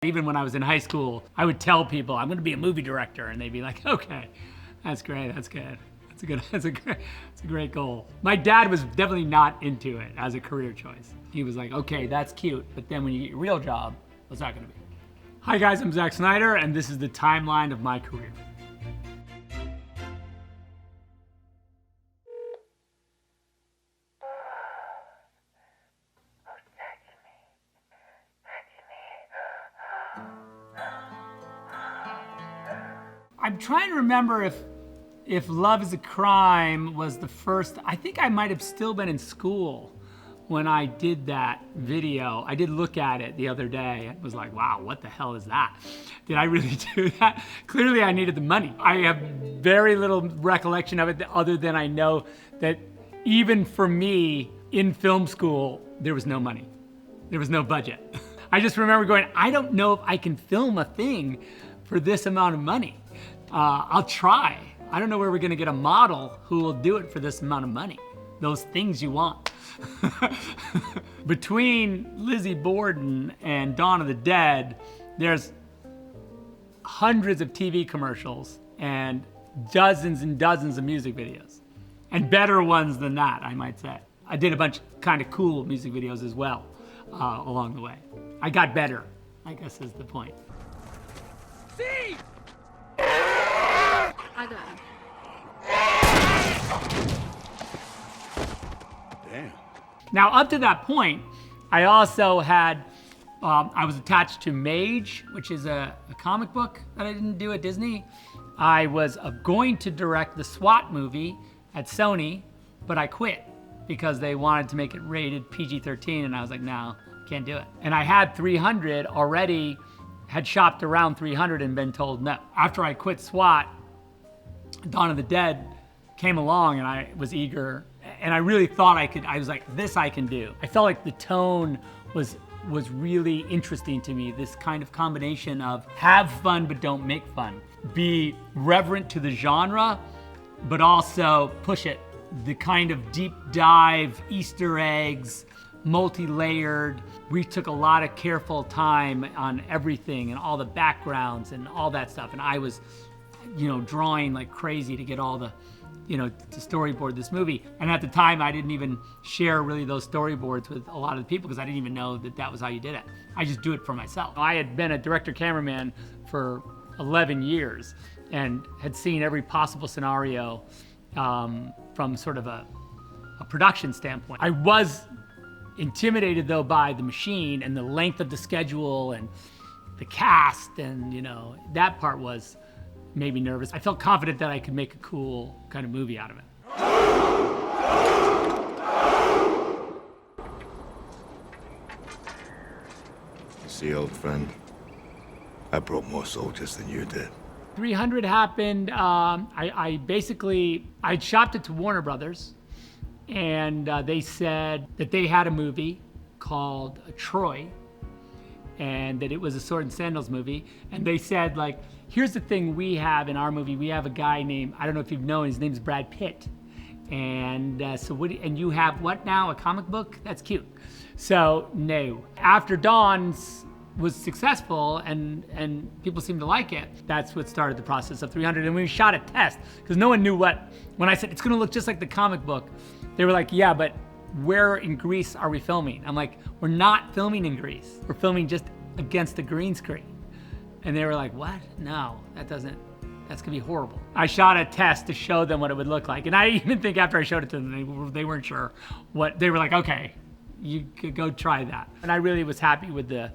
Even when I was in high school, I would tell people I'm gonna be a movie director, and they'd be like, okay, that's great, that's good. That's a great goal. My dad was definitely not into it as a career choice. He was like, okay, that's cute, but then when you get your real job, what's that gonna be? Hi guys, I'm Zak Снайдер, and this is the timeline of my career. I'm trying to remember if Love is a Crime was the first. I think I might have still been in school when I did that video. I did look at it the other day and was like, wow, what the hell is that? Did I really do that? Clearly I needed the money. I have very little recollection of it other than I know that even for me in film school, there was no money. There was no budget. I just remember going, I don't know if I can film a thing for this amount of money. I'll try. I don't know where we're gonna get a model who will do it for this amount of money. Those things you want. Between Lizzie Borden and Dawn of the Dead, there's hundreds of TV commercials and dozens and dozens of music videos. And better ones than that, I might say. I did a bunch of kind of cool music videos as well along the way. I got better, I guess is the point. See! I got him. Damn. Now, up to that point, I also had, I was attached to Mage, which is a comic book that I didn't do at Disney. I was going to direct the SWAT movie at Sony, but I quit because they wanted to make it rated PG-13, and I was like, no, can't do it. And I had 300 already, had shopped around 300 and been told no. After I quit SWAT, Dawn of the Dead came along and I was eager, and I really thought I was like, this I can do. I felt like the tone was really interesting to me, this kind of combination of have fun but don't make fun. Be reverent to the genre, but also push it. The kind of deep dive, Easter eggs, multi-layered. We took a lot of careful time on everything and all the backgrounds and all that stuff, and I was drawing like crazy to get all the, to storyboard this movie. And at the time, I didn't even share really those storyboards with a lot of the people because I didn't even know that was how you did it. I just do it for myself. I had been a director cameraman for 11 years and had seen every possible scenario from sort of a production standpoint. I was intimidated though by the machine and the length of the schedule and the cast, and that part made me nervous. I felt confident that I could make a cool kind of movie out of it. You see, old friend, I brought more soldiers than you did. 300 happened, I'd shopped it to Warner Brothers, and they said that they had a movie called Troy, and that it was a sword and sandals movie. And they said, like, here's the thing we have in our movie. We have a guy named, I don't know if you've known, his name's Brad Pitt. And and you have what now, a comic book? That's cute. So, no. After Dawn was successful and people seemed to like it, that's what started the process of 300. And we shot a test, because no one knew when I said, it's gonna look just like the comic book, they were like, yeah, but where in Greece are we filming? I'm like, we're not filming in Greece. We're filming just against a green screen. And they were like, what? No, that's gonna be horrible. I shot a test to show them what it would look like. And I even think after I showed it to them, they weren't sure what, they were like, okay, you could go try that. And I really was happy with the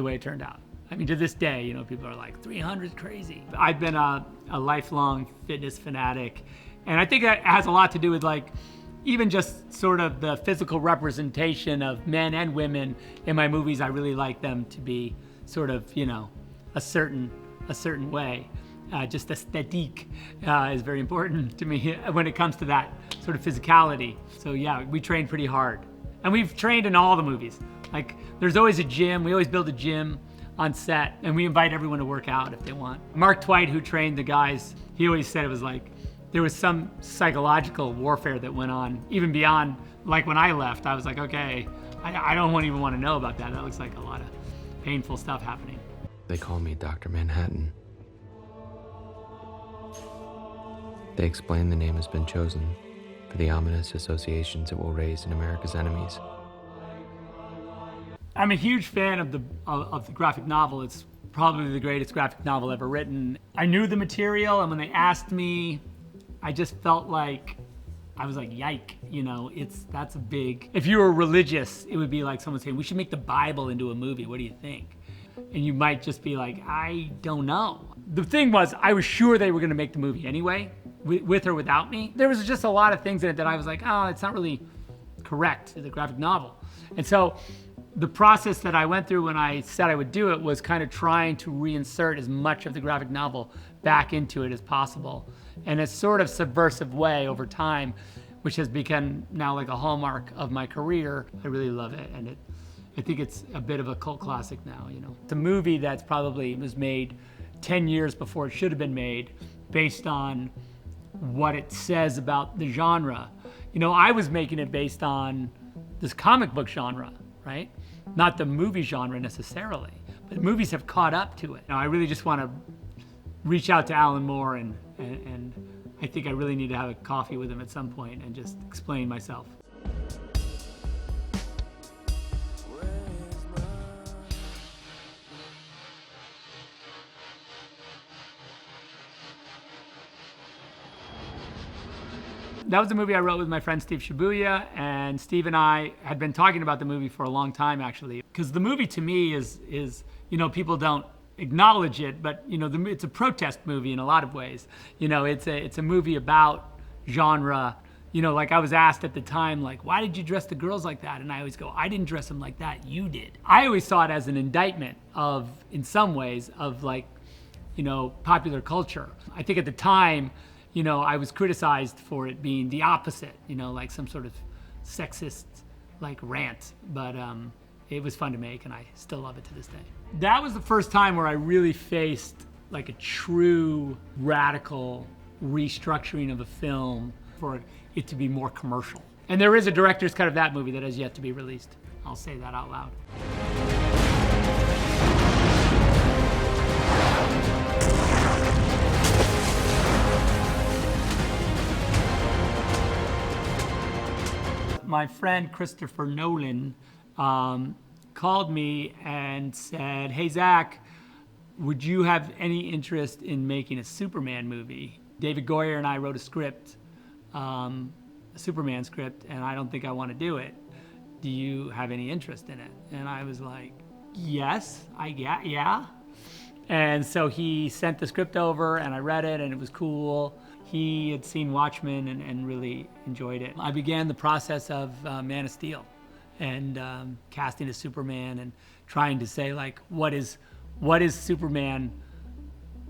way it turned out. I mean, to this day, people are like, 300 is crazy. I've been a lifelong fitness fanatic. And I think that has a lot to do with even just sort of the physical representation of men and women in my movies. I really like them to be sort of, a certain way. Just aesthetique is very important to me when it comes to that sort of physicality. So yeah, we train pretty hard. And we've trained in all the movies. Like, there's always a gym. We always build a gym on set, and we invite everyone to work out if they want. Mark Twight, who trained the guys, he always said it was like, there was some psychological warfare that went on, even beyond, like when I left, I was like, okay, I don't even want to know about that. That looks like a lot of painful stuff happening. They call me Dr. Manhattan. They explain the name has been chosen for the ominous associations it will raise in America's enemies. I'm a huge fan of the graphic novel. It's probably the greatest graphic novel ever written. I knew the material, and when they asked me, I just felt like, I was like, yike, you know, that's a big, if you were religious, it would be like someone saying, we should make the Bible into a movie, what do you think? And you might just be like, I don't know. The thing was, I was sure they were gonna make the movie anyway, with or without me. There was just a lot of things in it that I was like, oh, it's not really correct to the graphic novel. And so the process that I went through when I said I would do it was kind of trying to reinsert as much of the graphic novel back into it as possible in a sort of subversive way over time, which has become now like a hallmark of my career. I really love it, and I think it's a bit of a cult classic now, you know. It's a movie that's probably was made 10 years before it should have been made, based on what it says about the genre. You know, I was making it based on this comic book genre, right? Not the movie genre necessarily, but movies have caught up to it. Now, I really just want to reach out to Alan Moore, and I think I really need to have a coffee with him at some point and just explain myself. That was a movie I wrote with my friend Steve Shibuya, and Steve and I had been talking about the movie for a long time, actually. Because the movie to me is, you know, people don't acknowledge it, but you know, it's a protest movie in a lot of ways. You know, it's a movie about genre. You know, like I was asked at the time, like, why did you dress the girls like that? And I always go, I didn't dress them like that, you did. I always saw it as an indictment of, in some ways, of like, you know, popular culture. I think at the time, you know, I was criticized for it being the opposite, you know, like some sort of sexist like rant, but it was fun to make, and I still love it to this day. That was the first time where I really faced like a true radical restructuring of a film for it to be more commercial. And there is a director's cut of that movie that has yet to be released. I'll say that out loud. My friend Christopher Nolan called me and said, hey Zach, would you have any interest in making a Superman movie? David Goyer and I wrote a script, a Superman script, and I don't think I want to do it. Do you have any interest in it? And I was like, yes, yeah. And so he sent the script over, and I read it, and it was cool. He had seen Watchmen and really enjoyed it. I began the process of Man of Steel and casting a Superman and trying to say, like, what is Superman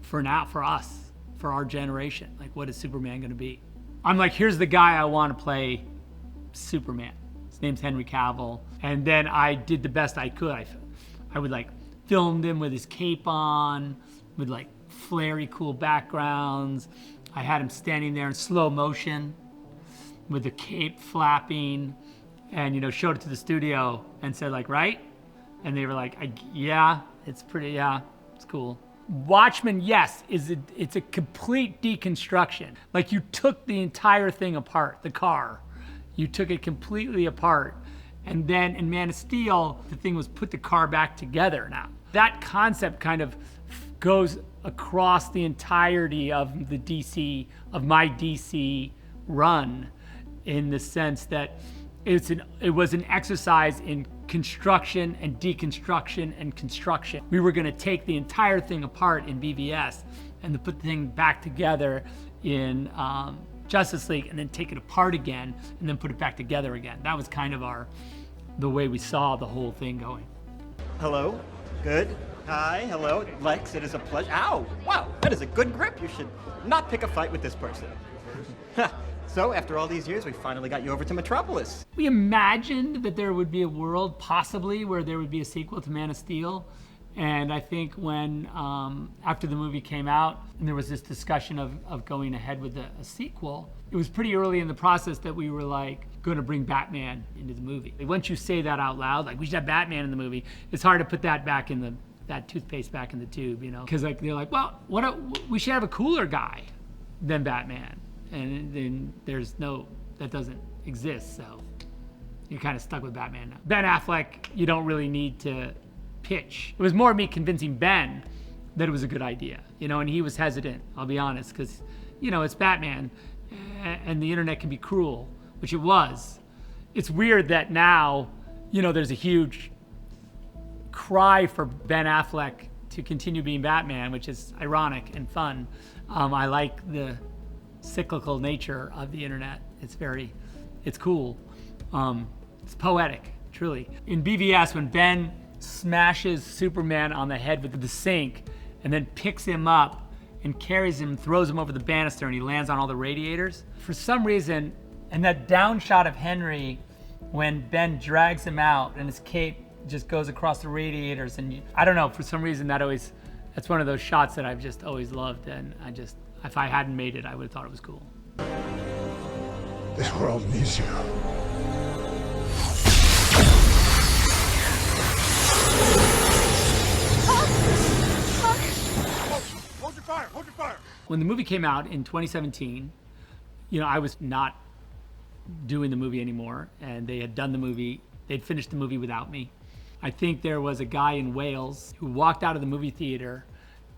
for now, for us, for our generation? Like, what is Superman gonna be? I'm like, here's the guy I wanna play Superman. His name's Henry Cavill. And then I did the best I could. I would like filmed him with his cape on, with like flary cool backgrounds. I had him standing there in slow motion with the cape flapping, and, you know, showed it to the studio and said, like, right? And they were like, yeah, it's pretty, yeah, it's cool. Watchmen, yes, it's a complete deconstruction. Like, you took the entire thing apart, the car. You took it completely apart. And then in Man of Steel, the thing was put the car back together now. That concept kind of goes across the entirety of the DC, of my DC run, in the sense that it was an exercise in construction and deconstruction and construction. We were gonna take the entire thing apart in BVS and to put the thing back together in Justice League, and then take it apart again and then put it back together again. That was kind of the way we saw the whole thing going. Hello, good. Hi, hello, Lex, it is a pleasure. Ow, wow, that is a good grip. You should not pick a fight with this person. So, after all these years, we finally got you over to Metropolis. We imagined that there would be a world, possibly, where there would be a sequel to Man of Steel. And I think when, after the movie came out, and there was this discussion of going ahead with a sequel, it was pretty early in the process that we were like, going to bring Batman into the movie. Once you say that out loud, like, we should have Batman in the movie, it's hard to put that back in that toothpaste back in the tube, you know? Because like they're like, well, we should have a cooler guy than Batman, and then that doesn't exist, so you're kind of stuck with Batman now. Ben Affleck, you don't really need to pitch. It was more me convincing Ben that it was a good idea, you know, and he was hesitant, I'll be honest, because, you know, it's Batman, and the internet can be cruel, which it was. It's weird that now, you know, there's a huge cry for Ben Affleck to continue being Batman, which is ironic and fun. I like the cyclical nature of the internet. It's cool. It's poetic, truly. In BVS, when Ben smashes Superman on the head with the sink and then picks him up and carries him, throws him over the banister, and he lands on all the radiators, for some reason, and that down shot of Henry when Ben drags him out and his cape just goes across the radiators, and I don't know, for some reason that's one of those shots that I've just always loved, and if I hadn't made it, I would have thought it was cool. This world needs you. Hold your fire! Hold your fire! When the movie came out in 2017, you know, I was not doing the movie anymore, and they had done the movie. They'd finished the movie without me. I think there was a guy in Wales who walked out of the movie theater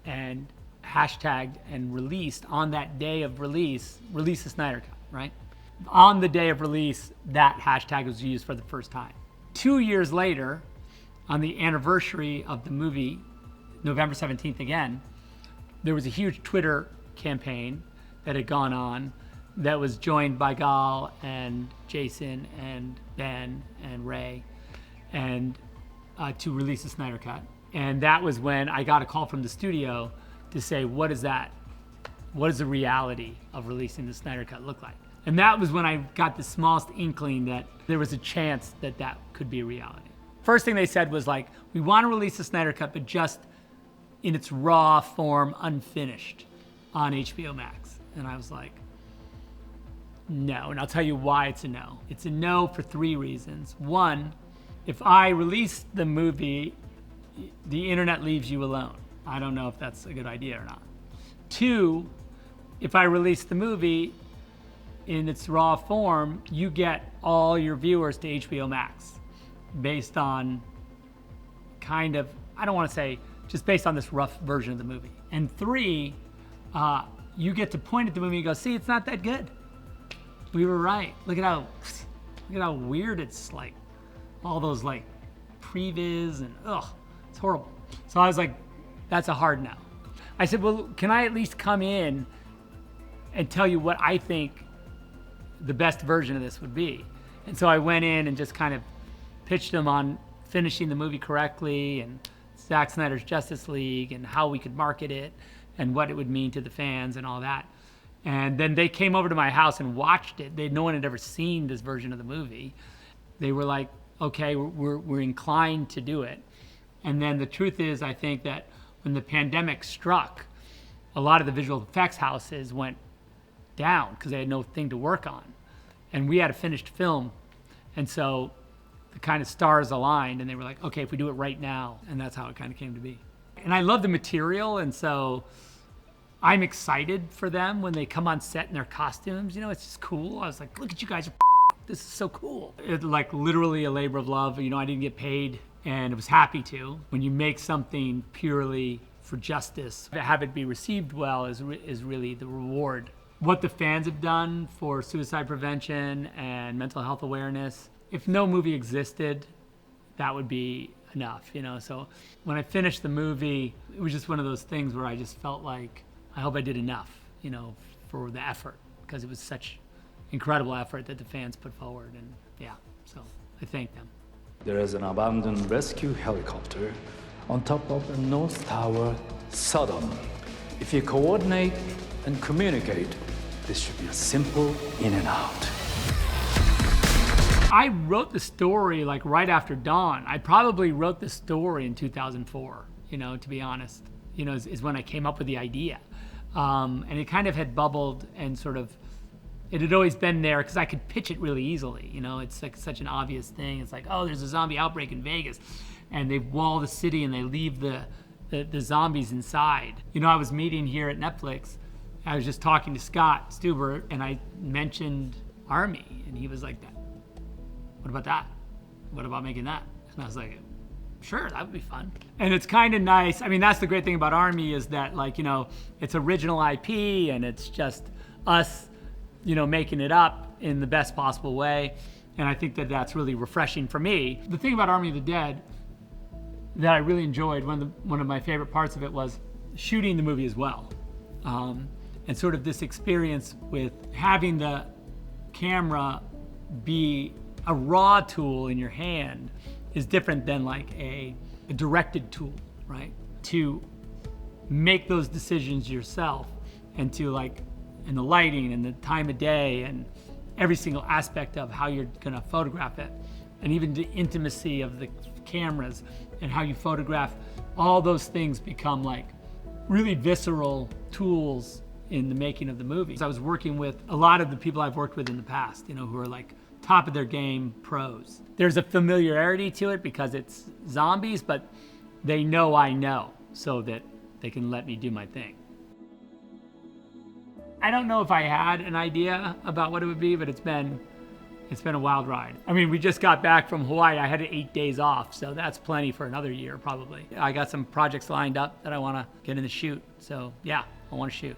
and hashtagged and released on that day of release the Snyder Cut, right? On the day of release, that hashtag was used for the first time. 2 years later, on the anniversary of the movie, November 17th again, there was a huge Twitter campaign that had gone on that was joined by Gal and Jason and Ben and Ray, and to release the Snyder Cut. And that was when I got a call from the studio to say, what is that? What does the reality of releasing the Snyder Cut look like? And that was when I got the smallest inkling that there was a chance that that could be a reality. First thing they said was like, we want to release the Snyder Cut, but just in its raw form, unfinished, on HBO Max. And I was like, no, and I'll tell you why it's a no. It's a no for 3 reasons. One, if I release the movie, the internet leaves you alone. I don't know if that's a good idea or not. 2, if I release the movie in its raw form, you get all your viewers to HBO Max based on kind of, I don't want to say, just based on this rough version of the movie. And 3, you get to point at the movie and go, see, it's not that good. We were right. Look at how weird it's like. All those like previs and it's horrible. So I was like, that's a hard no. I said, well, can I at least come in and tell you what I think the best version of this would be? And so I went in and just kind of pitched them on finishing the movie correctly and Zak Snyder's Justice League and how we could market it and what it would mean to the fans and all that. And then they came over to my house and watched it. No one had ever seen this version of the movie. They were like, okay, we're inclined to do it. And then the truth is, I think that when the pandemic struck, a lot of the visual effects houses went down because they had no thing to work on. And we had a finished film. And so the kind of stars aligned and they were like, okay, if we do it right now. And that's how it kind of came to be. And I love the material. And so I'm excited for them when they come on set in their costumes. You know, it's just cool. I was like, look at you guys. This is so cool. It's like literally a labor of love. You know, I didn't get paid and I was happy to. When you make something purely for justice, to have it be received well is really the reward. What the fans have done for suicide prevention and mental health awareness, if no movie existed, that would be enough, you know? So when I finished the movie, it was just one of those things where I just felt like, I hope I did enough, you know, for the effort, because it was such incredible effort that the fans put forward, and yeah, so I thank them. There is an abandoned rescue helicopter on top of a North Tower, Sodom. If you coordinate and communicate, this should be a simple in and out. I wrote the story like right after dawn. I probably wrote the story in 2004, you know, to be honest, you know, is when I came up with the idea. And it kind of had bubbled and sort of, it had always been there because I could pitch it really easily. You know, it's like such an obvious thing. It's like, oh, there's a zombie outbreak in Vegas. and they wall the city and they leave the zombies inside. You know, I was meeting here at Netflix. I was just talking to Scott Stuber, and I mentioned Army, and he was like, what about that? What about making that? And I was like, sure, that would be fun. And it's kind of nice. I mean, that's the great thing about Army is that, like, you know, it's original IP and it's just us, you know, making it up in the best possible way. And I think that that's really refreshing for me. The thing about Army of the Dead that I really enjoyed, one of my favorite parts of it was shooting the movie as well. And sort of this experience with having the camera be a raw tool in your hand is different than like a directed tool, right? To make those decisions yourself and to like, and the lighting and the time of day and every single aspect of how you're gonna photograph it, and even the intimacy of the cameras and how you photograph, all those things become like really visceral tools in the making of the movies. I was working with a lot of the people I've worked with in the past, you know, who are like top of their game pros. There's a familiarity to it because it's zombies, but they know I know, so that they can let me do my thing. I don't know if I had an idea about what it would be, but it's been a wild ride. I mean, we just got back from Hawaii. I had 8 days off, so that's plenty for another year probably. I got some projects lined up that I want to get in the shoot. So yeah, I want to shoot.